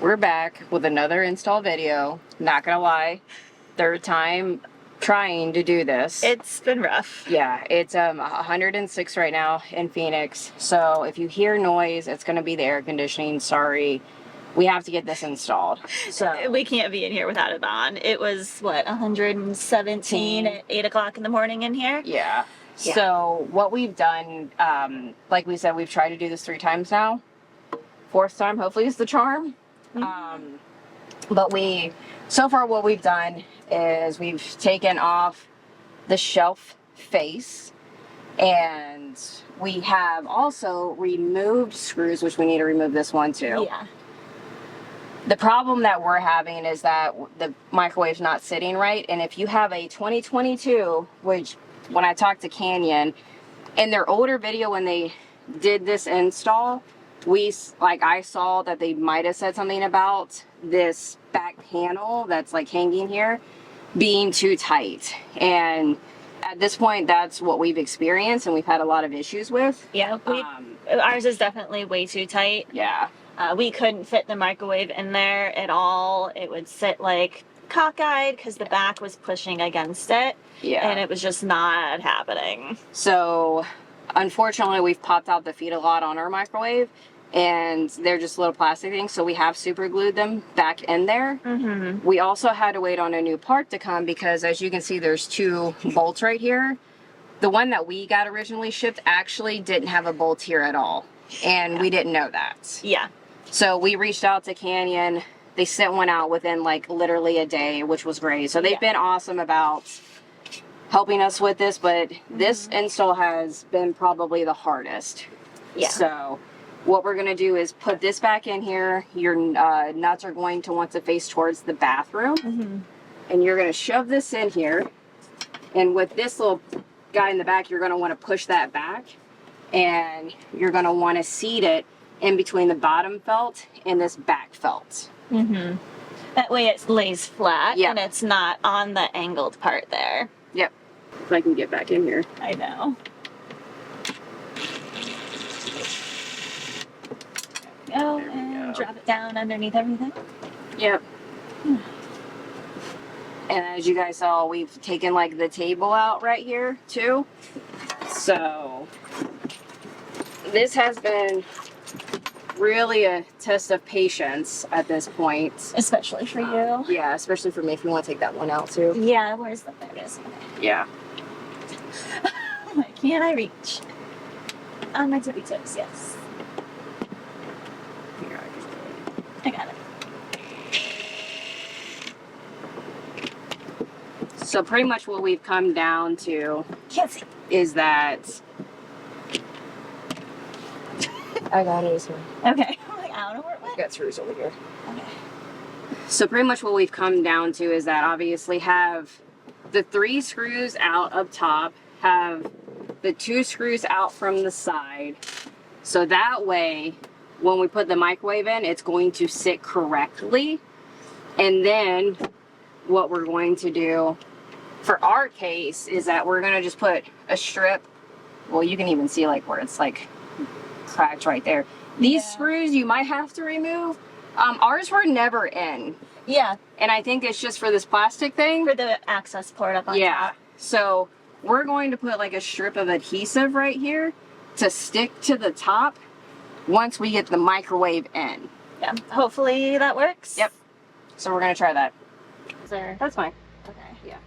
We're back with another install video. Not gonna lie, third time trying to do this. It's been rough. Yeah, it's 106 right now in Phoenix. So if you hear noise, it's gonna be the air conditioning. Sorry. We have to get this installed. So We can't be in here without it on. It was, what, 117 at 8 o'clock in the morning in here? yeah. Yeah. So what we've done, like we said, we've tried to do this 3 times now. 4th time, hopefully, is the charm. But so far what we've done is we've taken off the shelf face, and we have also removed screws, which we need to remove this one too. Yeah. The problem that we're having is that the microwave's not sitting right, and if you have a 2022, which when I talked to Canyon, in their older video when they did this install, I saw that they might have said something about this back panel that's like hanging here being too tight. And at this point, that's what we've experienced and we've had a lot of issues with. Yeah, ours is definitely way too tight. Yeah. We couldn't fit the microwave in there at all. It would sit like cockeyed because the back was pushing against it. Yeah. And it was just not happening. So unfortunately, we've popped out the feet a lot on our microwave, and they're just little plastic things, so we have super glued them back in there. Mm-hmm. We also had to wait on a new part to come because, as you can see, there's 2 bolts right here. The one that we got originally shipped actually didn't have a bolt here at all, and we didn't know that. Yeah. So we reached out to Canyon. They sent one out within like literally a day, which was great. So they've been awesome about helping us with this, but this install has been probably the hardest. Yeah. So what we're going to do is put this back in here. Your nuts are going to want to face towards the bathroom. Mm-hmm. And you're going to shove this in here. And with this little guy in the back, you're going to want to push that back. And you're going to want to seat it in between the bottom felt and this back felt. Mm-hmm. That way it lays flat and it's not on the angled part there. Yep. If I can get back in here. I know. Go and drop it down underneath everything. Yep. And as you guys saw, we've taken like the table out right here too. So this has been really a test of patience at this point. Especially for you. Yeah, especially for me if you want to take that one out too. Yeah, where's the there it is. Yeah. Why can't I reach? On my tippy toes, yes. Here, I just did it. I got it. So pretty much what we've come down to Can't see. is that I got it as well. Okay. I'm like, I don't know where it went. Got screws over here. Okay. So pretty much what we've come down to is that obviously have the 3 screws out up top, have the 2 screws out from the side. So that way, when we put the microwave in, it's going to sit correctly. And then what we're going to do for our case is that we're going to just put a strip. Well, you can even see like where it's like cracked right there. These screws you might have to remove. Ours were never in. Yeah. And I think it's just for this plastic thing. For the access port up on top. So we're going to put like a strip of adhesive right here to stick to the top once we get the microwave in. Yeah. Hopefully that works. Yep. So we're going to try that. Scissor. That's fine. Okay. Yeah.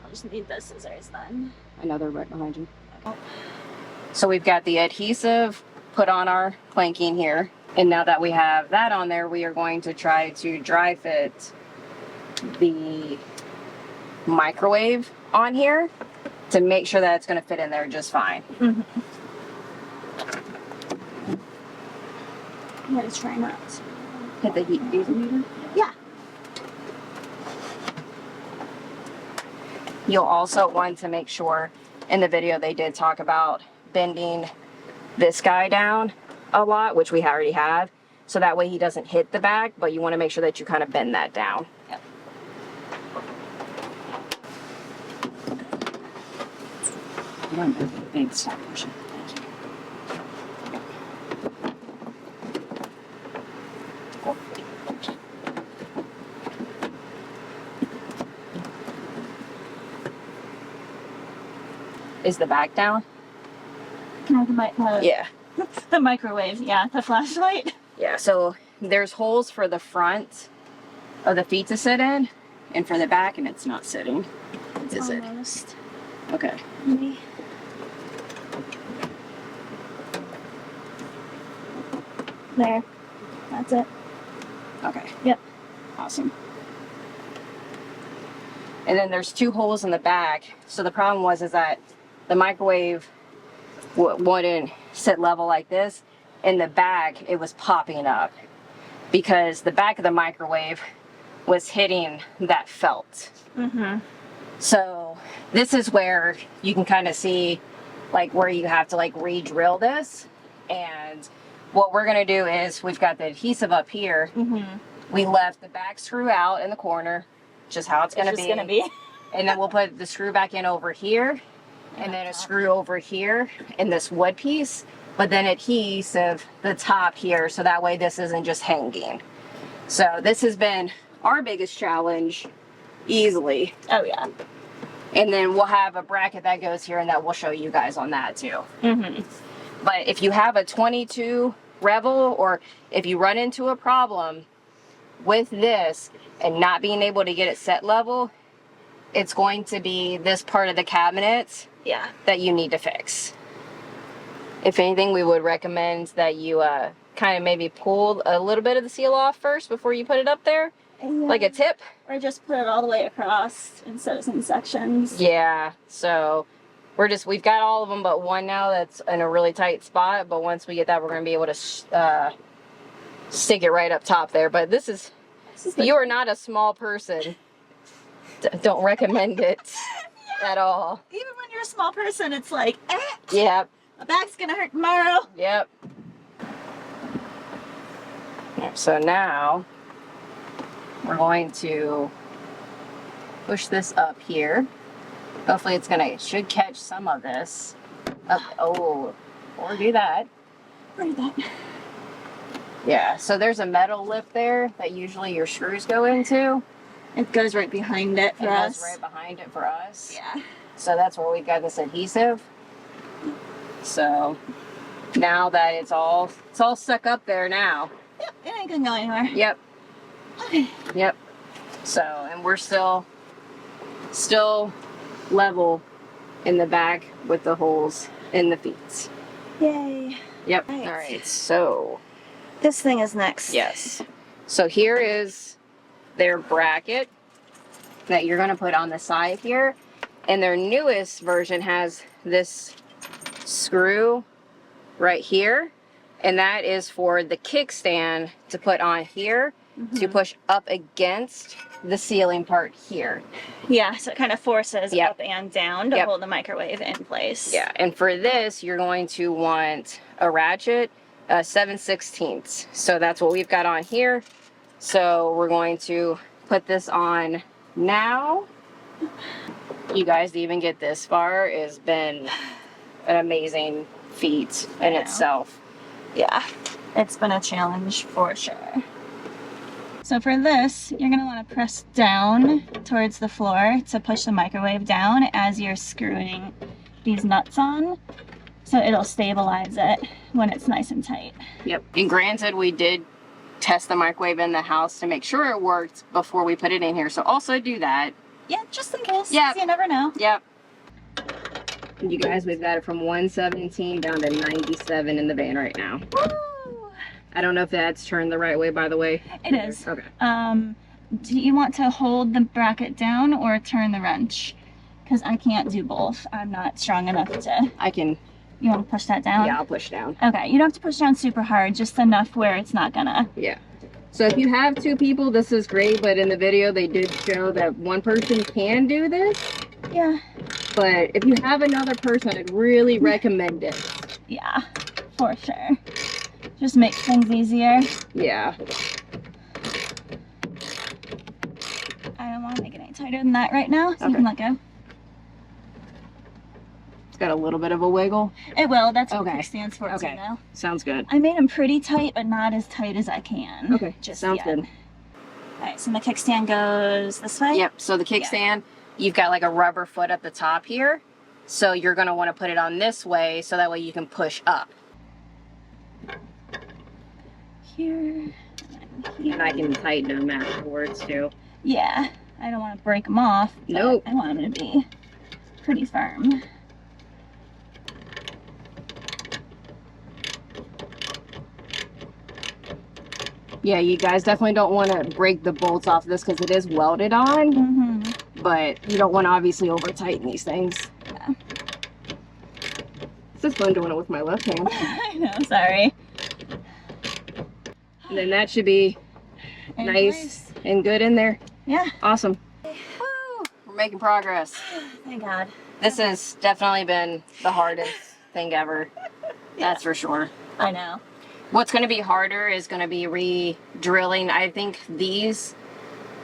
I'll just need the scissors then. I know they're right behind you. Oh. So we've got the adhesive put on our planking here. And now that we have that on there, we are going to try to dry fit the microwave on here to make sure that it's going to fit in there just fine. Mm-hmm. I'm going to try not to Hit the heat diesel meter. Yeah. You'll also want to make sure, in the video they did talk about bending this guy down a lot, which we already have, so that way he doesn't hit the back, but you want to make sure that you kind of bend that down. Yep. Thanks. Stop pushing. Thank you. Is the back down? No, Yeah. the microwave, yeah, the flashlight. Yeah, so there's holes for the front of the feet to sit in, and for the back, and it's not sitting. Is it? Almost. Okay. Maybe. There. That's it. Okay. Yep. Awesome. And then there's 2 holes in the back. So the problem was is that the microwave wouldn't sit level like this. In the back, it was popping up because the back of the microwave was hitting that felt. Mm-hmm. So this is where you can kind of see like where you have to like re-drill this. And what we're gonna do is we've got the adhesive up here. Mm-hmm. We left the back screw out in the corner, just how it's gonna be. And then we'll put the screw back in over here, and then a screw over here in this wood piece, but then adhesive the top here, so that way this isn't just hanging. So this has been our biggest challenge, easily. Oh yeah. And then we'll have a bracket that goes here, and that we'll show you guys on that too. Mm-hmm. But if you have a 22 Revel, or if you run into a problem with this and not being able to get it set level, it's going to be this part of the cabinet Yeah. that you need to fix. If anything, we would recommend that you kind of maybe pull a little bit of the seal off first before you put it up there, like a tip. Or just put it all the way across instead of in sections. Yeah, so we've got all of them but one now that's in a really tight spot, but once we get that, we're going to be able to stick it right up top there. But this is you are not a small person. Don't recommend it at all. Even when you're a small person, it's like, Yep. my back's gonna hurt tomorrow. Yep. So now we're going to push this up here. Hopefully it should catch some of this up. Oh, or do that. Where did that? Yeah, so there's a metal lip there that usually your screws go into. It goes right behind it for It us. goes right behind it for us. Yeah. So that's where we've got this adhesive. So now that it's all stuck up there now. Yep, it ain't gonna go anywhere. Yep. Okay. Yep. So, and we're still level in the back with the holes in the feet. Yay. Yep. Right. All right. So, This thing is next. yes. So here is their bracket that you're going to put on the side here. And their newest version has this screw right here. And that is for the kickstand to put on here to push up against the ceiling part here. Yeah, so it kind of forces Yep. up and down to Yep. hold the microwave in place. Yeah, and for this, you're going to want a ratchet, 7/16. So that's what we've got on here. So we're going to put this on now. You guys to even get this far has been an amazing feat in know. itself. Yeah, it's been a challenge for sure. So for this, you're gonna wanna press down towards the floor to push the microwave down as you're screwing these nuts on. So it'll stabilize it when it's nice and tight. Yep. And granted, we did test the microwave in the house to make sure it worked before we put it in here. So also do that. Yeah, just in case. Yep. You never know. Yep. And you guys, we've got it from 117 down to 97 in the van right now. Woo! I don't know if that's turned the right way, by the way. It is. Okay. Do you want to hold the bracket down or turn the wrench? Because I can't do both. I'm not strong enough to. I can, You want to push that down? yeah, I'll push down. Okay, you don't have to push down super hard, just enough where it's not gonna. Yeah. So if you have 2 people, this is great, but in the video they did show that 1 person can do this. Yeah. But if you have another person, I'd really recommend it. Yeah, for sure. Just makes things easier. Yeah. I don't want to make it any tighter than that right now, so you Okay. can let go. It's Got a little bit of a wiggle. It will. That's what Okay. it stands for too now. Sounds good. I made them pretty tight, but not as tight as I can. Okay, Just sounds yet. good. All right, so my kickstand goes this way? Yep, so the kickstand, you've got like a rubber foot at the top here. So you're gonna wanna put it on this way so that way you can push up. Here, and here. And I can tighten them afterwards too. Yeah, I don't want to break them off. But Nope. I want them to be pretty firm. Yeah, you guys definitely don't want to break the bolts off this because it is welded on, Mm-hmm. but you don't want to obviously over tighten these things. Yeah. It's just fun doing it with my left hand. I know, sorry. And then that should be In nice place. and good in there. Yeah. Awesome. Woo, we're making progress. Thank God. This has definitely been the hardest thing ever. That's for sure. I know. What's going to be harder is going to be re-drilling. I think these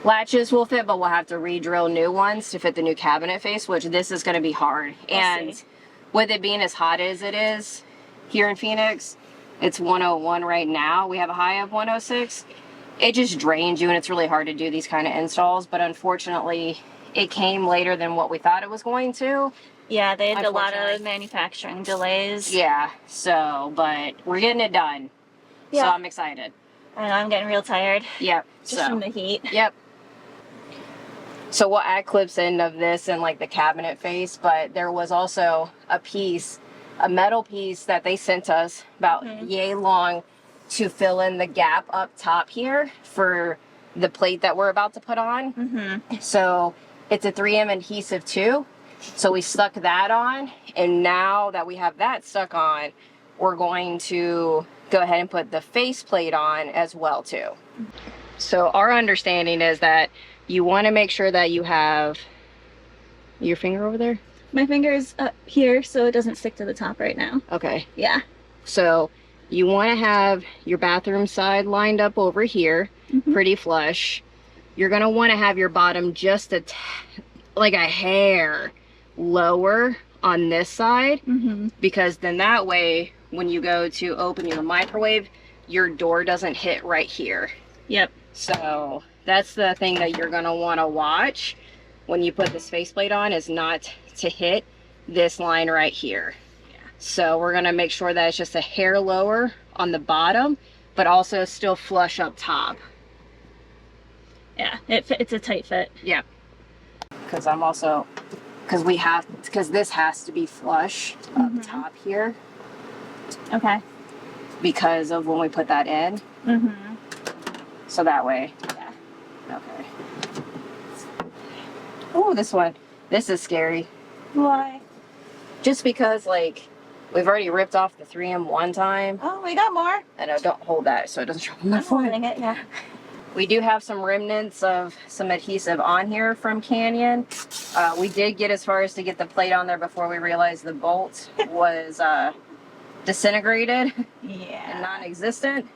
latches will fit, but we'll have to re-drill new ones to fit the new cabinet face, which this is going to be hard. And see. with it being as hot as it is here in Phoenix, it's 101 right now. We have a high of 106. It just drains you, and it's really hard to do these kind of installs. But unfortunately, it came later than what we thought it was going to. Yeah, they had a lot of Unfortunately. manufacturing delays. Yeah, so, but we're getting it done. So Yeah. I'm excited. I know, I'm getting real tired. Yep. Just from the heat. Yep. So we'll add clips in of this and like the cabinet face, but there was also a piece, a metal piece that they sent us about yay long to fill in the gap up top here for the plate that we're about to put on. Mm-hmm. So it's a 3M adhesive too. So we stuck that on, and now that we have that stuck on, we're going to go ahead and put the face plate on as well too. So our understanding is that you want to make sure that you have your finger over there. My finger's up here so it doesn't stick to the top right now. Okay. Yeah. So you want to have your bathroom side lined up over here, pretty flush. You're going to want to have your bottom just like a hair lower on this side, because then that way when you go to open your microwave, your door doesn't hit right here. Yep. So that's the thing that you're going to want to watch when you put this faceplate on, is not to hit this line right here. So we're going to make sure that it's just a hair lower on the bottom, but also still flush up top. Yeah, it's a tight fit. Yeah. Because this has to be flush up top here Okay. because of when we put that in. Mm-hmm. So that way. Yeah. Okay. Oh, this one. This is scary. Why? Just because, like, we've already ripped off the 3M one time. Oh, we got more. And I don't hold that so it doesn't trouble my I'm foot. holding it, yeah. We do have some remnants of some adhesive on here from Canyon. We did get as far as to get the plate on there before we realized the bolt was disintegrated and Yeah. non-existent.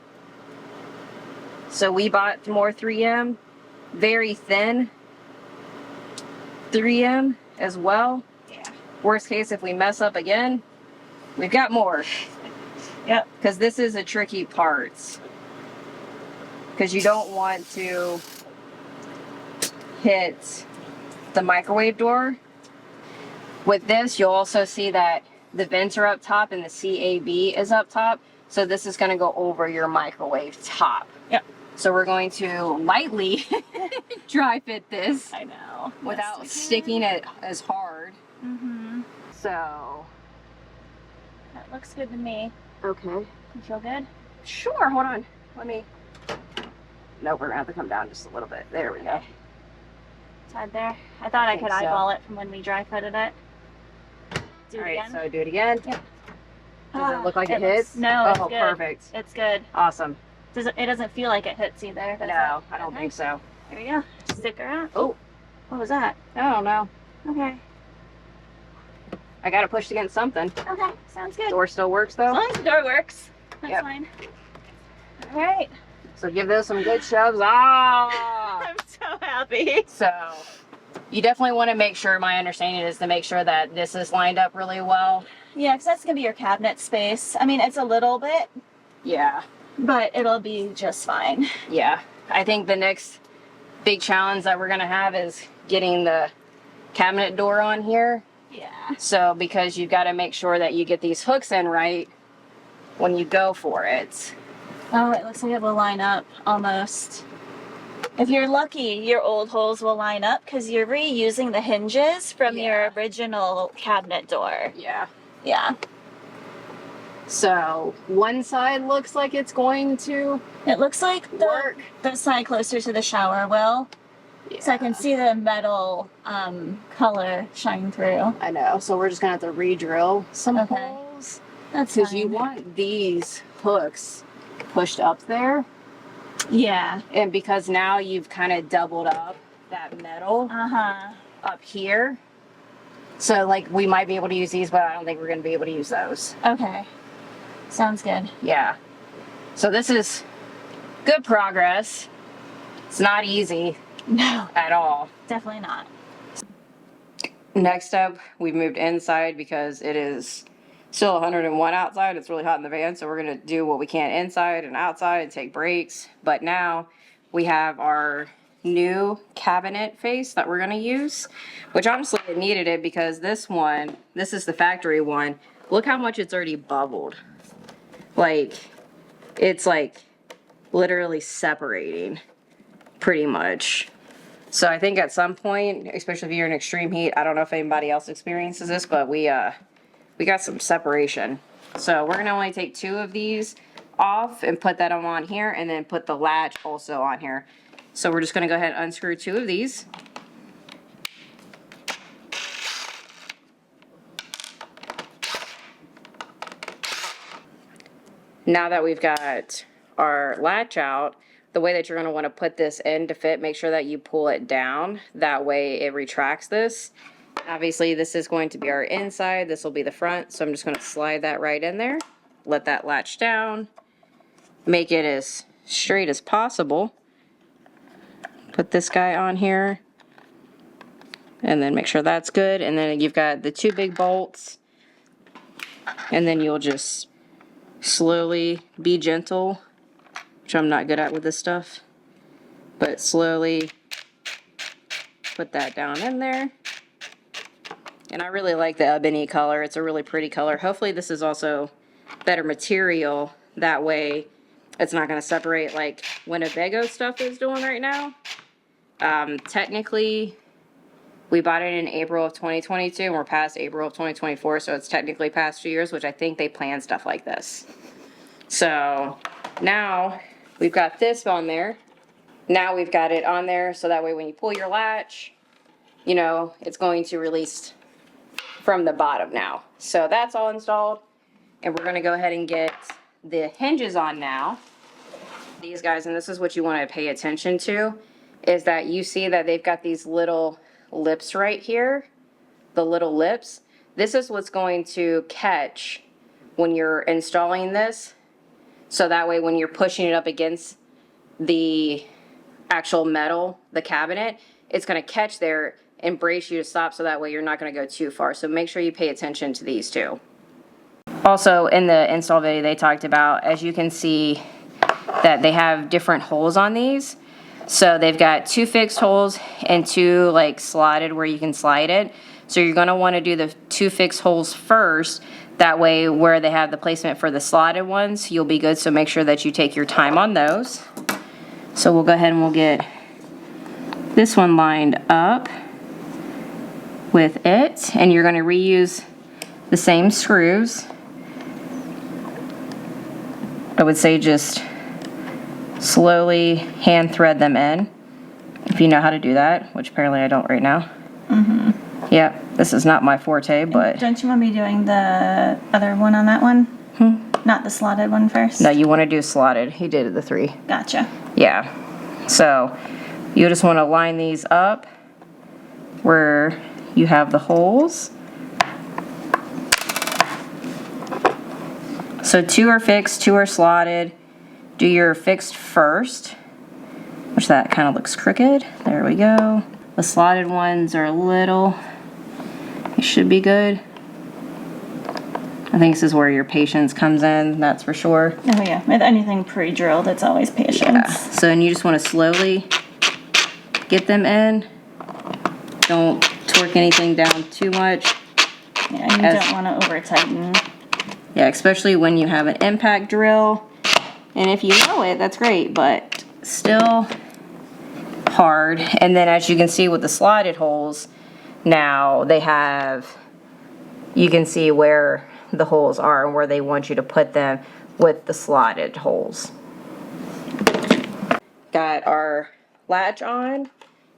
So we bought more 3M, very thin 3M as well. Yeah. Worst case, if we mess up again, we've got more. Yep. Because this is a tricky part. Because you don't want to hit the microwave door. With this, you'll also see that the vents are up top and the CAB is up top. So this is going to go over your microwave top. Yep. So we're going to lightly dry fit this I know. without sticking it as hard. Mm-hmm. So, That looks good to me. okay. You feel good? Sure, hold on. Let me. No, we're gonna have to come down just a little bit. There we go. Side there. I thought I Think could so. eyeball it from when we dry fitted it. Do All it right, again. so do it again. Yep. Does it look like it looks- hits? No, it's Oh, good. perfect. It's good. Awesome. It doesn't feel like it hits either. does No, it? I don't Okay. think so. There we go. Stick around. Oh, What was that? I don't know. Okay. I gotta push against something. Okay. Sounds good. Door still works As though. long as the door works. That's Yep. fine. All right. So give those some good shoves. Ah. I'm so happy. So you definitely want to make sure, my understanding is to make sure that this is lined up really well. Yeah, because that's going to be your cabinet space. I mean, it's a little bit, Yeah. but it'll be just fine. Yeah. I think the next big challenge that we're going to have is getting the cabinet door on here. Yeah. So, because you've got to make sure that you get these hooks in right when you go for it. Oh, it looks like it will line up almost. If you're lucky, your old holes will line up because you're reusing the hinges from your original cabinet door. Yeah. Yeah. So, one side looks like it's going to It looks like work. the side closer to the shower will. Yeah. So I can see the metal color shine through. I know. So, we're just going to have to re-drill some Okay. holes. That's Because fine. you want these hooks pushed up there. Yeah. And because now you've kind of doubled up that metal Uh-huh. up here. So, like, we might be able to use these, but I don't think we're going to be able to use those. Okay. Sounds good. Yeah. So, this is good progress. It's not easy No, at all. definitely not. Next up, we've moved inside because it is still 101 outside. It's really hot in the van, so we're going to do what we can inside and outside and take breaks. But now we have our new cabinet face that we're going to use, which honestly it needed it because this is the factory one. Look how much it's already bubbled. Like, it's like literally separating pretty much. So I think at some point, especially if you're in extreme heat, I don't know if anybody else experiences this, but we got some separation. So we're gonna only take 2 of these off and put that on here, and then put the latch also on here. So we're just gonna go ahead and unscrew 2 of these. Now that we've got our latch out, the way that you're going to want to put this in to fit, make sure that you pull it down. That way it retracts this. Obviously, this is going to be our inside. This will be the front. So I'm just going to slide that right in there. Let that latch down. Make it as straight as possible. Put this guy on here. And then make sure that's good. And then you've got the 2 big bolts. And then you'll just slowly be gentle, which I'm not good at with this stuff, but slowly put that down in there. And I really like the ebony color. It's a really pretty color. Hopefully this is also better material. That way it's not going to separate like Winnebago stuff is doing right now. Technically, we bought it in April of 2022 and we're past April of 2024, so it's technically past 2 years, which I think they plan stuff like this. So now we've got this on there. Now we've got it on there, so that way when you pull your latch, you know, it's going to release from the bottom now. So that's all installed, and we're going to go ahead and get the hinges on now. These guys, and this is what you want to pay attention to, is that you see that they've got these little lips right here, the little lips. This is what's going to catch when you're installing this. So that way when you're pushing it up against the actual metal, the cabinet, it's going to catch there and brace you to stop, so that way you're not going to go too far. So make sure you pay attention to these two. Also in the install video they talked about, as you can see, that they have different holes on these. So they've got 2 fixed holes and 2 like slotted where you can slide it. So you're going to want to do the 2 fixed holes first. That way where they have the placement for the slotted ones, you'll be good. So make sure that you take your time on those. So we'll go ahead and we'll get this one lined up with it. And you're going to reuse the same screws. I would say just slowly hand thread them in, if you know how to do that, which apparently I don't right now. Mm-hmm. Yeah, this is not my forte, but... Don't you want me doing the other one on that one? Not the slotted one first? No, you want to do slotted. He did the 3. Gotcha. Yeah. So, you just want to line these up where you have the holes. So 2 are fixed, 2 are slotted. Do your fixed first, which that kind of looks crooked. There we go. The slotted ones are a little, it should be good. I think this is where your patience comes in, that's for sure. Oh yeah, with anything pre-drilled, it's always patience. Yeah. So, and you just want to slowly get them in. Don't torque anything down too much. Yeah, you don't want to over tighten. Yeah, especially when you have an impact drill. And if you know it, that's great, but still hard. And then as you can see with the slotted holes, now they have, you can see where the holes are and where they want you to put them with the slotted holes. Got our latch on,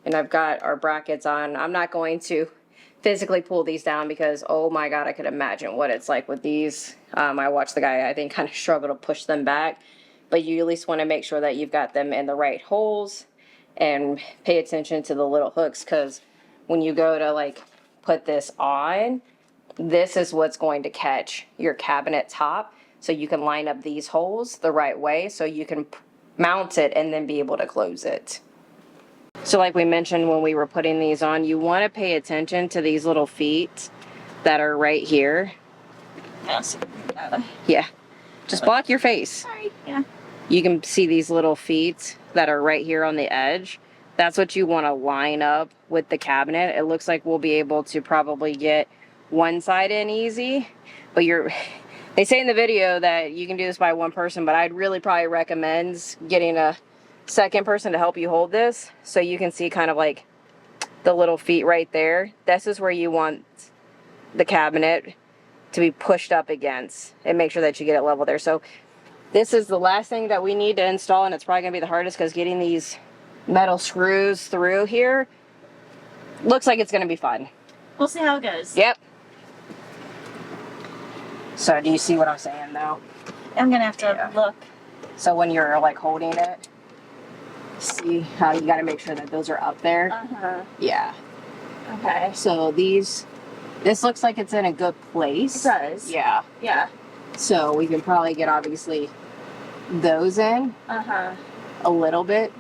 and I've got our brackets on. I'm not going to physically pull these down because, oh my God, I could imagine what it's like with these. I watched the guy, I think, kind of struggle to push them back, but you at least want to make sure that you've got them in the right holes and pay attention to the little hooks, because when you go to like put this on, this is what's going to catch your cabinet top, so you can line up these holes the right way so you can mount it and then be able to close it. So like we mentioned when we were putting these on, you want to pay attention to these little feet that are right here. Yes. Yeah, just block your face. Sorry. Yeah. You can see these little feet that are right here on the edge. That's what you want to line up with the cabinet. It looks like we'll be able to probably get one side in easy, but they say in the video that you can do this by one person, but I'd really probably recommend getting a second person to help you hold this, so you can see kind of like the little feet right there. This is where you want the cabinet to be pushed up against, and make sure that you get it level there. So this is the last thing that we need to install, and it's probably gonna be the hardest because getting these metal screws through here looks like it's gonna be fun. We'll see how it goes. Yep. So do you see what I'm saying though? I'm gonna have to look. So when you're like holding it, see how you got to make sure that those are up there. Uh-huh. Yeah. Okay. So this looks like it's in a good place. It does. Yeah. Yeah. So we can probably get obviously those in Uh-huh. a little bit,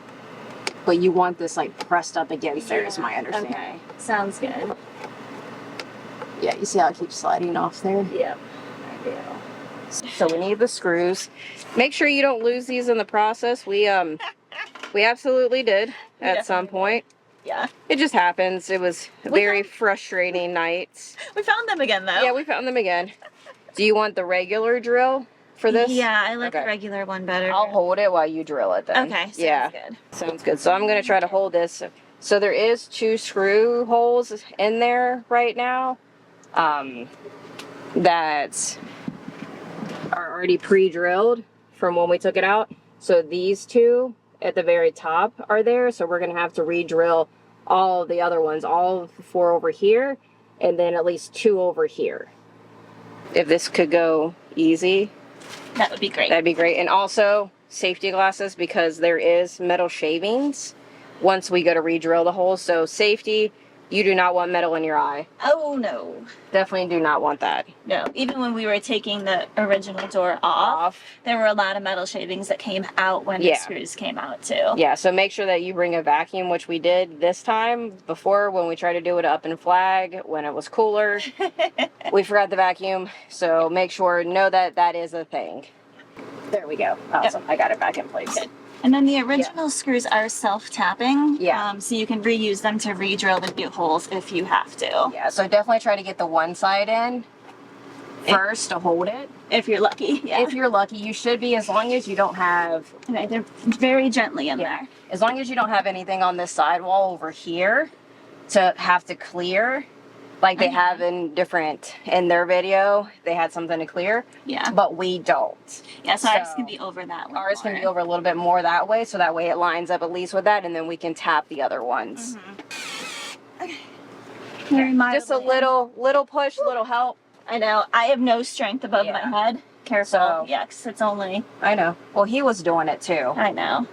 but you want this like pressed up against there is my understanding. Okay. Sounds good. Yeah, you see how it keeps sliding off there? Yep. I do. So we need the screws. Make sure you don't lose these in the process. We absolutely did at some point. Yeah. It just happens. It was a very frustrating night. We found them again though. Yeah, we found them again. Do you want the regular drill for this? Yeah, I like Okay. the regular one better. I'll hold it while you drill it then. Okay. Sounds Yeah. good. Sounds good. So I'm going to try to hold this. So there is 2 screw holes in there right now that are already pre-drilled from when we took it out. So these 2 at the very top are there. So we're going to have to re-drill all the other ones, all 4 over here, and then at least 2 over here. If this could go easy, That would be great. that'd be great. And also safety glasses, because there is metal shavings once we go to re-drill the holes. So safety, you do not want metal in your eye. Oh no. Definitely do not want that. No. Even when we were taking the original door off, there were a lot of metal shavings that came out when the Yeah. screws came out too. Yeah, so make sure that you bring a vacuum, which we did this time. Before, when we tried to do it up in Flag, when it was cooler, we forgot the vacuum. So make sure, know that that is a thing. There we go. Awesome. I got it back in place. Good. And then the original screws are self-tapping. Yeah. So you can reuse them to re-drill the new holes if you have to. Yeah, so definitely try to get the one side in first to hold it. If you're lucky. Yeah. If you're lucky, you should be, as long as you don't have, Okay, they're very gently in there. as long as you don't have anything on this sidewall over here to have to clear, like they have in their video, they had something to clear, Yeah. but we don't. Yeah, so ours So, can be over that one. Ours can be over a little bit more that way, so that way it lines up at least with that, and then we can tap the other ones. Very Just a mildly. little push, little help. I know. I have no strength above my Yeah. head. Careful. So- Yeah, 'cause it's only. I know. Well, he was doing it too. I know.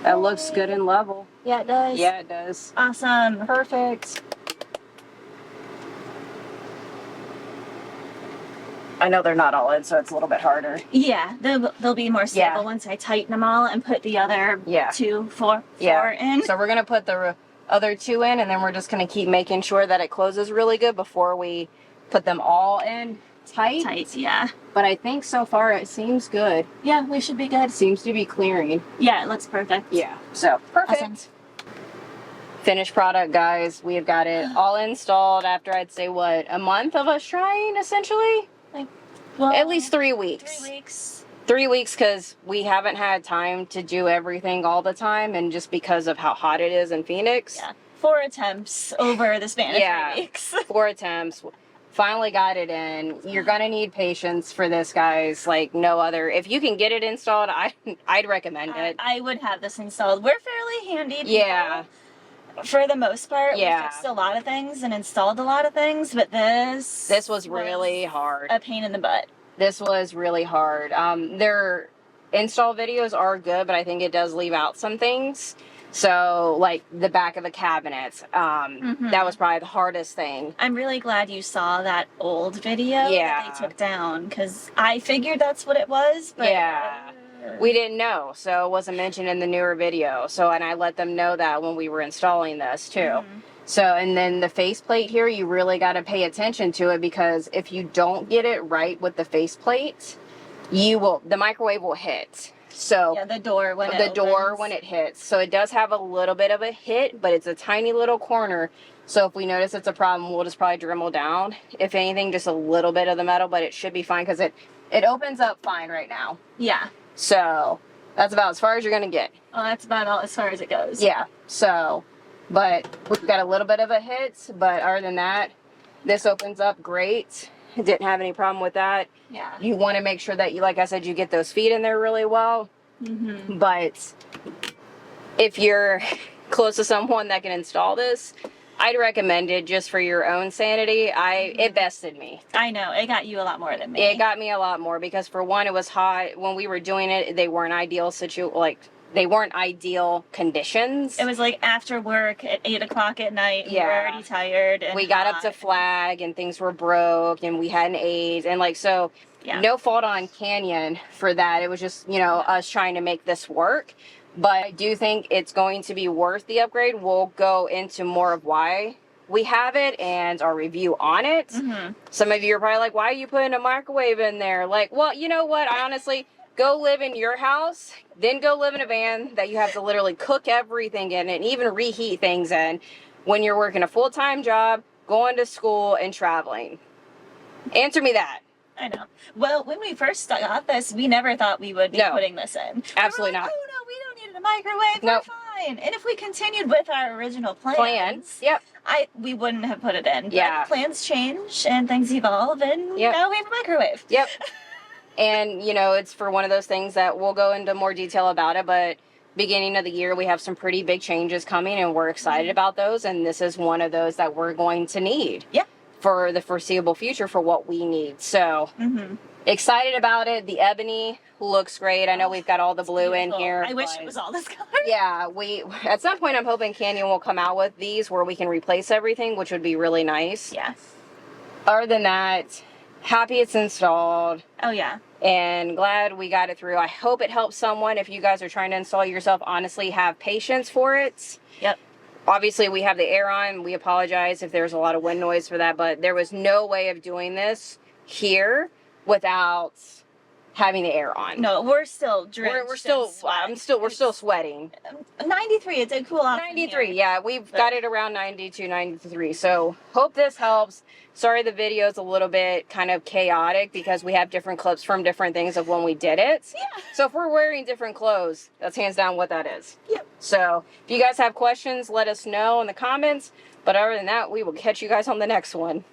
That looks good and level. Yeah, it does. Yeah, it does. Awesome. Perfect. I know they're not all in, so it's a little bit harder. Yeah, they'll be more stable Yeah. once I tighten them all and put the other Yeah. four in. So we're gonna put the other 2 in, and then we're just gonna keep making sure that it closes really good before we put them all in tight. Yeah. But I think so far it seems good. Yeah, we should be good. It seems to be clearing. Yeah, it looks perfect. Yeah. So perfect. Awesome. Finished product, guys. We have got it all installed after, I'd say, what, a month of us trying, essentially? Well, At least 3 weeks. 3 weeks. 3 weeks, because we haven't had time to do everything all the time, and just because of how hot it is in Phoenix. Yeah. 4 attempts over the span of 3 weeks. 4 attempts. Finally got it in. You're gonna need patience for this, guys, like no other. If you can get it installed, I'd recommend it. I would have this installed. We're fairly handy people. Yeah. For the most part, Yeah. we fixed a lot of things and installed a lot of things, but this was really hard. a pain in the butt. This was really hard. Their install videos are good, but I think it does leave out some things. So, like the back of the cabinets, that was probably the hardest thing. I'm really glad you saw that old video Yeah. that they took down, because I figured that's what it was, but Yeah. We didn't know, so it wasn't mentioned in the newer video. So, and I let them know that when we were installing this too. So, and then the faceplate here, you really got to pay attention to it, because if you don't get it right with the faceplate, the microwave will hit. So yeah, the door when it hits. So it does have a little bit of a hit, but it's a tiny little corner. So if we notice it's a problem, we'll just probably Dremel down. If anything, just a little bit of the metal, but it should be fine, because it opens up fine right now. Yeah. So that's about as far as you're gonna get. Well, that's about all as far as it goes. Yeah. So, but we've got a little bit of a hit, but other than that, this opens up great. Didn't have any problem with that. Yeah. You want to make sure that you, like I said, you get those feet in there really well. But if you're close to someone that can install this, I'd recommend it just for your own sanity. It bested me. I know, it got you a lot more than me. It got me a lot more, because for one, it was hot. When we were doing it, they weren't they weren't ideal conditions. It was like after work at 8 o'clock at night. Yeah. We were already tired. And We got up to hot. flag, and things were broke, and we had an AIDS, and so Yeah. no fault on Canyon for that. It was just, us trying to make this work. But I do think it's going to be worth the upgrade. We'll go into more of why we have it and our review on it. Some of you are probably like, why are you putting a microwave in there? Like, well, you know what? I honestly, go live in your house, then go live in a van that you have to literally cook everything in and even reheat things in when you're working a full-time job, going to school, and traveling. Answer me that. I know. Well, when we first got this, we never thought we would be No. putting this in. Absolutely we were like, not. Oh no, we don't need a microwave. Nope. We're fine. And if we continued with our original plans, Yep. we wouldn't have put it in. Yeah. But plans change and things evolve, and Yep. now we have a microwave. Yep. And, it's for one of those things that we'll go into more detail about it, but beginning of the year, we have some pretty big changes coming, and we're excited about those. And this is one of those that we're going to need. Yeah. For the foreseeable future for what we need. So excited about it. The ebony looks great. I know we've got all the blue in Beautiful. here. I wish but it was all this color. Yeah, at some point I'm hoping Canyon will come out with these where we can replace everything, which would be really nice. Yeah. Other than that, happy it's installed. Oh yeah. And glad we got it through. I hope it helps someone. If you guys are trying to install it yourself, honestly, have patience for it. Yep. Obviously, we have the air on. We apologize if there's a lot of wind noise for that, but there was no way of doing this here without having the air on. No, we're still drenched. We're still, we're still sweating. 93. It did cool off. in 93, here. yeah, we've got it around 92, 93. So hope this helps. Sorry the video's a little bit kind of chaotic because we have different clips from different things of when we did it. Yeah. So if we're wearing different clothes, that's hands down what that is. Yep. So if you guys have questions, let us know in the comments. But other than that, we will catch you guys on the next one.